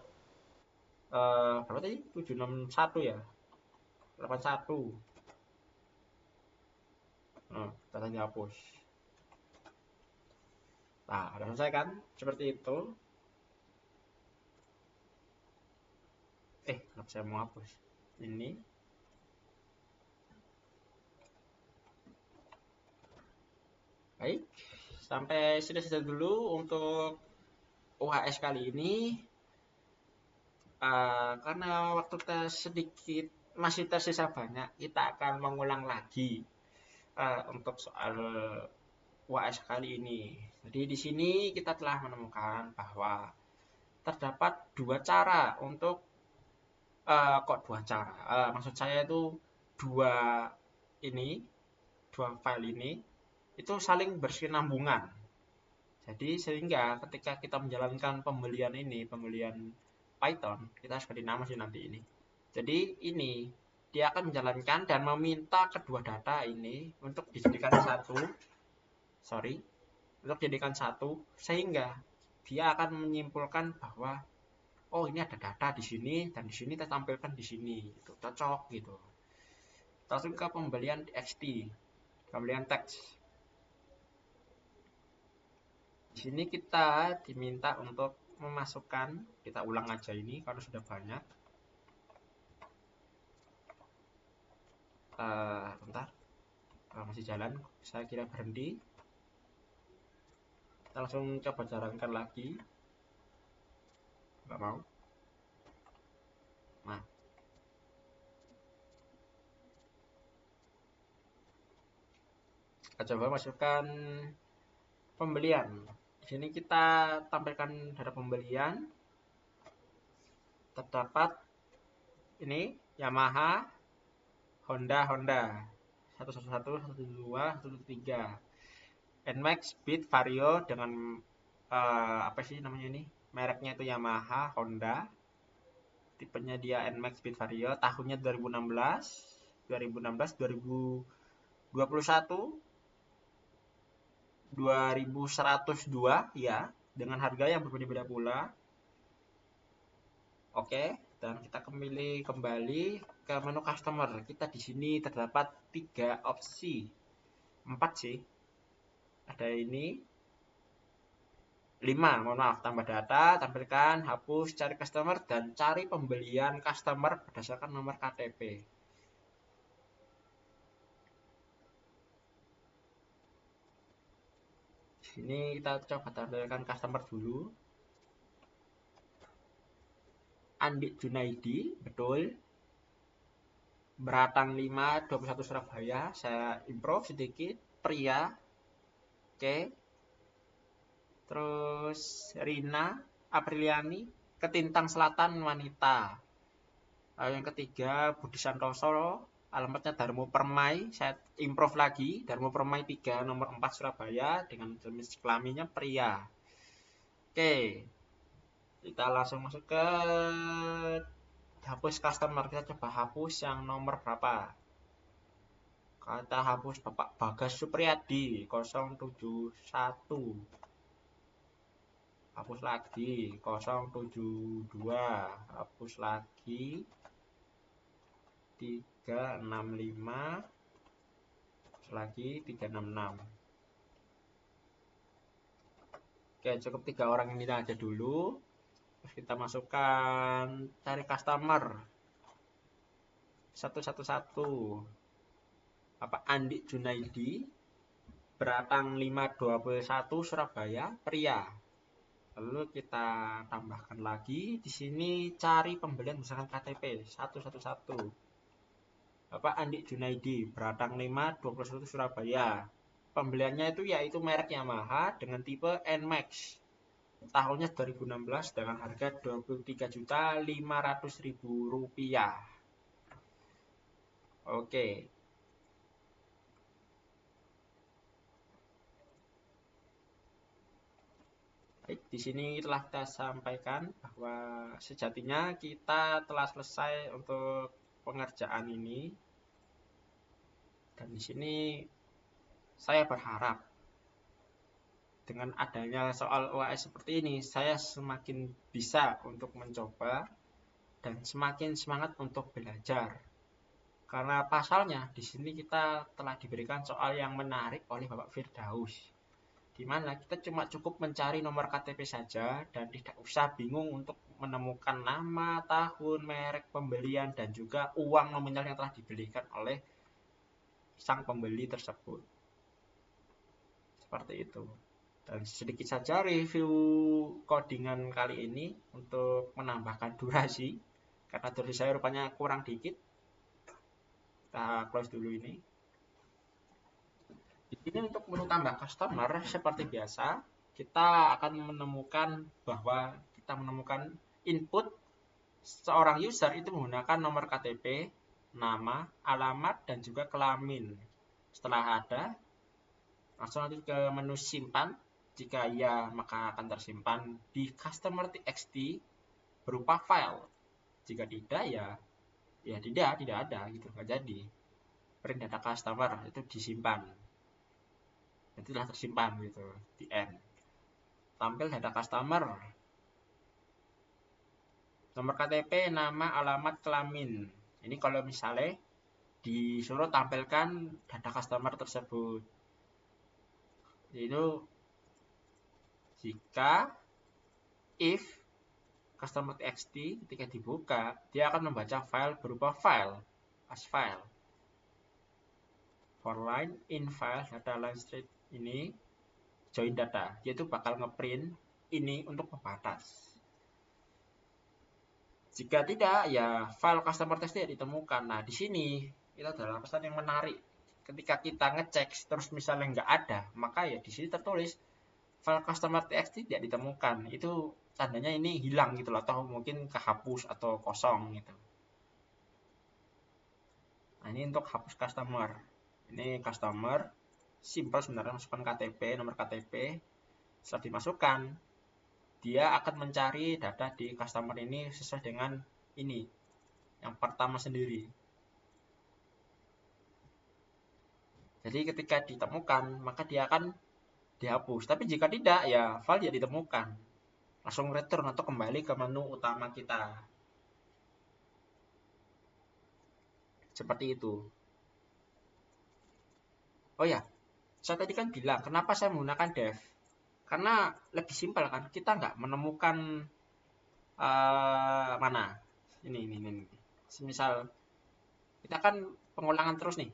Berapa tadi? 761 ya? 81. Data dihapus. Nah, udah selesai kan? Seperti itu. Kenapa saya mau hapus? Ini. Baik, sampai sini saja dulu untuk UHS kali ini. Karena waktu tes sedikit, masih tersisa banyak, kita akan mengulang lagi untuk soal UAS kali ini. Jadi di sini kita telah menemukan bahwa terdapat dua cara untuk kok dua cara. Maksud saya itu dua file ini itu saling berkesinambungan. Jadi sehingga ketika kita menjalankan pembelian Python, kita harus ganti nama sih nanti ini. Jadi ini dia akan menjalankan dan meminta kedua data ini untuk dijadikan satu, sehingga dia akan menyimpulkan bahwa oh ini ada data di sini dan di sini kita tampilkan di sini, gitu. Cocok gitu. Langsung ke pembelian txt, pembelian teks. Di sini kita diminta untuk memasukkan, kita ulang aja ini karena sudah banyak. Bentar, masih jalan, saya kira berhenti. Kita langsung coba jalankan lagi. Nggak mau. Nah, kita coba masukkan pembelian. Di sini kita tampilkan data pembelian. Terdapat ini Yamaha, Honda 111, 112, 113. NMAX, Beat, Vario dengan apa sih namanya ini? Mereknya itu Yamaha, Honda. Tipenya dia NMAX, Beat, Vario. Tahunnya 2016, 2021, 2102 ya, dengan harga yang berbeda-beda pula. Oke, dan kita kembali ke menu customer. Kita di sini terdapat 3 opsi. 4 sih. Ada ini 5, mohon maaf, tambah data, tampilkan, hapus, cari customer, dan cari pembelian customer berdasarkan nomor KTP. Ini kita coba tampilkan customer dulu. Andi Junaidi, betul. Beratang 5, 21 Surabaya. Saya improve sedikit. Pria. Oke. Terus Rina Apriliani, Ketintang Selatan, wanita. Lalu yang ketiga Budi Santoso, alamatnya Darmo Permai. Saya improve lagi, Darmo Permai 3, nomor 4 Surabaya, dengan jenis kelaminnya pria. Oke, kita langsung masuk ke hapus customer. Kita coba hapus yang nomor berapa. Kita hapus Bapak Bagas Supriyadi 071. Hapus lagi 072, hapus lagi 365, hapus lagi 366. Oke, cukup 3 orang ini aja dulu. Terus kita masukkan cari customer 111. Andi Junaidi, Beratang 521 Surabaya, pria. Lalu kita tambahkan lagi di sini cari pembelian berdasarkan KTP 111. Bapak Andi Junaidi, Beratang 5, 21 Surabaya. Pembeliannya itu yaitu merek Yamaha dengan tipe NMAX. Tahunnya 2016 dengan harga Rp23.500.000. Oke. Baik, di sini telah kita sampaikan bahwa sejatinya kita telah selesai untuk pengerjaan ini. Dan di sini saya berharap dengan adanya soal UAS seperti ini, saya semakin bisa untuk mencoba dan semakin semangat untuk belajar. Karena pasalnya di sini kita telah diberikan soal yang menarik oleh Bapak Firdaus, di mana kita cuma cukup mencari nomor KTP saja dan tidak usah bingung untuk menemukan nama, tahun, merek pembelian, dan juga uang nominal yang telah dibelikan oleh sang pembeli tersebut. Seperti itu. Dan sedikit saja review codingan kali ini untuk menambahkan durasi, karena durasi saya rupanya kurang dikit. Kita close dulu ini. Di sini untuk menu tambah customer seperti biasa, kita akan menemukan bahwa kita menemukan input seorang user itu menggunakan nomor KTP nama, alamat, dan juga kelamin. Setelah ada, langsung nanti ke menu simpan. Jika iya, maka akan tersimpan di customer.txt berupa file. Jika tidak, ya tidak ada gitu, nggak jadi. Print data customer itu disimpan. Itu telah tersimpan gitu di end. Tampil data customer, nomor KTP, nama, alamat, kelamin. Ini kalau misalnya disuruh tampilkan data customer tersebut. Itu jika if customer.txt ketika dibuka, dia akan membaca file berupa file as file. For line in file data line straight ini join data, yaitu bakal ngeprint ini untuk pembatas. Jika tidak, ya file customer.txt tidak ditemukan. Nah, di sini itu adalah pesan yang menarik. Ketika kita ngecek terus misalnya nggak ada, maka ya di sini tertulis file customer.txt tidak ditemukan. Itu tandanya ini hilang gitu loh, atau mungkin kehapus atau kosong gitu. Nah, ini untuk hapus customer. Ini customer, simple sebenarnya, masukkan KTP, nomor KTP. Setelah dimasukkan, dia akan mencari data di customer ini sesuai dengan ini, yang pertama sendiri. Jadi ketika ditemukan, maka dia akan dihapus. Tapi jika tidak, ya file tidak ditemukan. Langsung return atau kembali ke menu utama kita. Seperti itu. Oh ya, saya tadi kan bilang, kenapa saya menggunakan dev? Karena lebih simpel kan, kita nggak menemukan mana. Ini. Misal, kita kan pengulangan terus nih.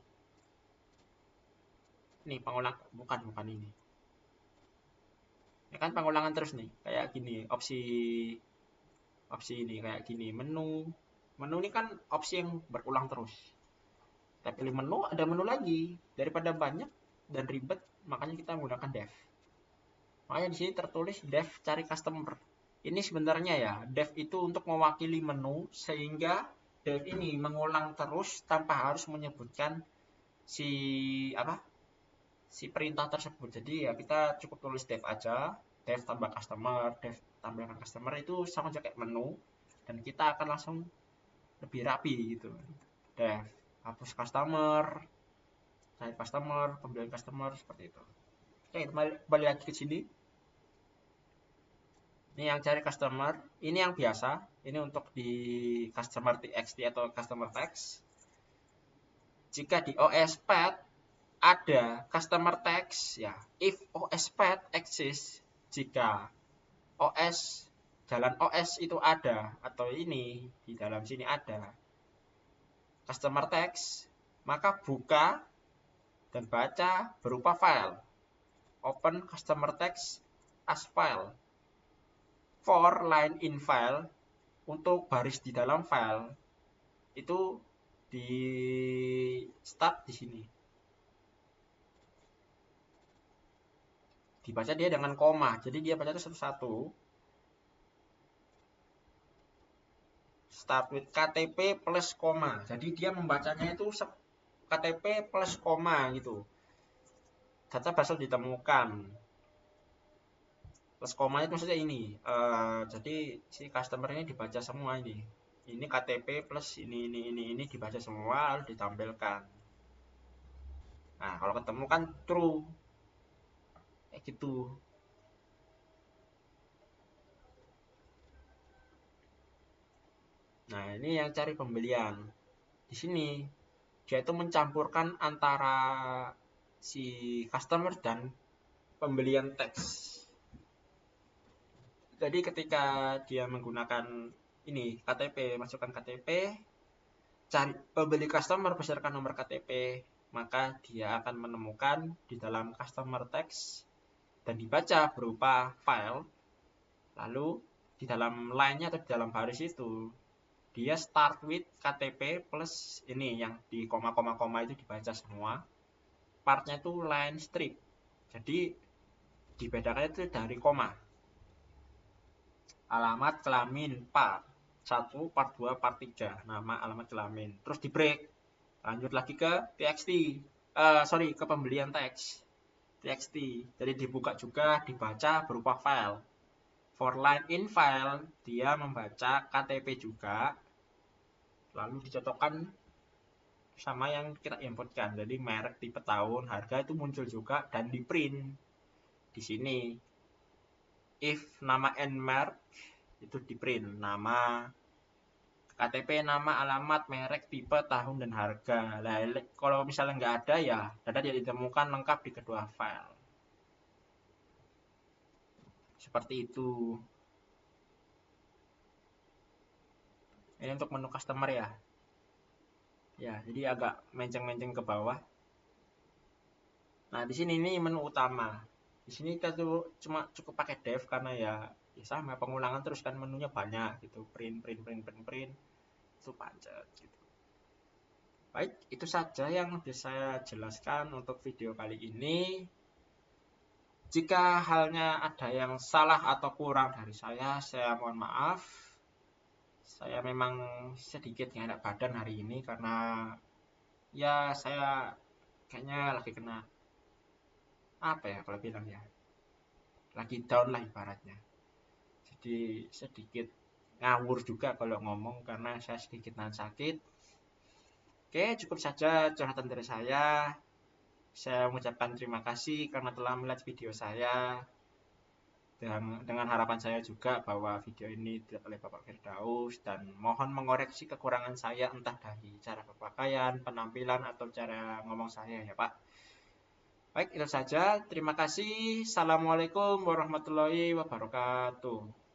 Ini pengulang, bukan ini. Ya kan pengulangan terus nih, kayak gini, opsi ini kayak gini, menu ini kan opsi yang berulang terus. Kita pilih menu, ada menu lagi. Daripada banyak dan ribet, makanya kita menggunakan dev. Makanya di sini tertulis dev cari customer. Ini sebenarnya ya, dev itu untuk mewakili menu, sehingga dev ini mengulang terus tanpa harus menyebutkan si perintah tersebut. Jadi ya kita cukup tulis dev aja, dev tambah customer, dev tambahkan customer, itu sama aja kayak menu, dan kita akan langsung lebih rapi gitu. Dev hapus customer, cari customer, pembelian customer, seperti itu. Oke, kembali lagi ke sini. Ini yang cari customer, ini yang biasa, ini untuk di customer.txt atau customer text. Jika di OS Pad ada customer text, ya if OS Pad exists, jika jalan OS itu ada, atau ini di dalam sini ada customer text, maka buka dan baca berupa file. Open customer text as file. For line in file, untuk baris di dalam file itu di start di sini. Dibaca dia dengan koma, jadi dia baca itu satu-satu. Start with KTP plus koma, jadi dia membacanya itu KTP plus koma gitu. Data berhasil ditemukan. Plus koma itu maksudnya ini. Jadi si customer ini dibaca semua ini. Ini KTP plus ini dibaca semua lalu ditampilkan. Nah, kalau ketemu kan true. Kayak gitu. Nah, ini yang cari pembelian. Di sini dia itu mencampurkan antara si customer dan pembelian teks. Jadi ketika dia menggunakan ini KTP, masukkan KTP, cari pembeli customer berdasarkan nomor KTP, maka dia akan menemukan di dalam customer text dan dibaca berupa file. Lalu di dalam line-nya atau di dalam baris itu dia start with KTP plus ini yang di koma itu dibaca semua. Partnya itu line strip. Jadi dibedakan itu dari koma. Alamat, kelamin, part. 1, part 2, part 3, nama, alamat, kelamin. Terus di break. Lanjut lagi ke txt. Ke pembelian teks. txt. Jadi dibuka juga, dibaca berupa file. For line in file, dia membaca KTP juga. Lalu dicocokkan sama yang kita inputkan. Jadi merek, tipe, tahun, harga itu muncul juga dan di print di sini. If nama and merek itu di print, nama, KTP, nama, alamat, merek, tipe, tahun, dan harga. Nah, kalau misalnya nggak ada ya data tidak ditemukan lengkap di kedua file. Seperti itu. Ini untuk menu customer ya. Ya, jadi agak menceng-menceng ke bawah. Nah, di sini ini menu utama. Di sini kita tuh cuma cukup pakai dev karena ya sama pengulangan terus kan menunya banyak gitu. Print itu pancet gitu. Baik, itu saja yang bisa saya jelaskan untuk video kali ini. Jika halnya ada yang salah atau kurang dari saya mohon maaf. Saya memang sedikit nggak enak badan hari ini karena ya saya kayaknya lagi kena apa ya kalau bilang ya, lagi down lah ibaratnya. Jadi sedikit ngawur juga kalau ngomong karena saya sedikit nahan sakit. Oke, cukup saja curhatan dari saya. Saya mengucapkan terima kasih karena telah melihat video saya. Dan dengan harapan saya juga bahwa video ini dilihat oleh Bapak Firdaus dan mohon mengoreksi kekurangan saya entah dari cara berpakaian, penampilan, atau cara ngomong saya ya Pak. Baik, itu saja. Terima kasih. Assalamualaikum warahmatullahi wabarakatuh.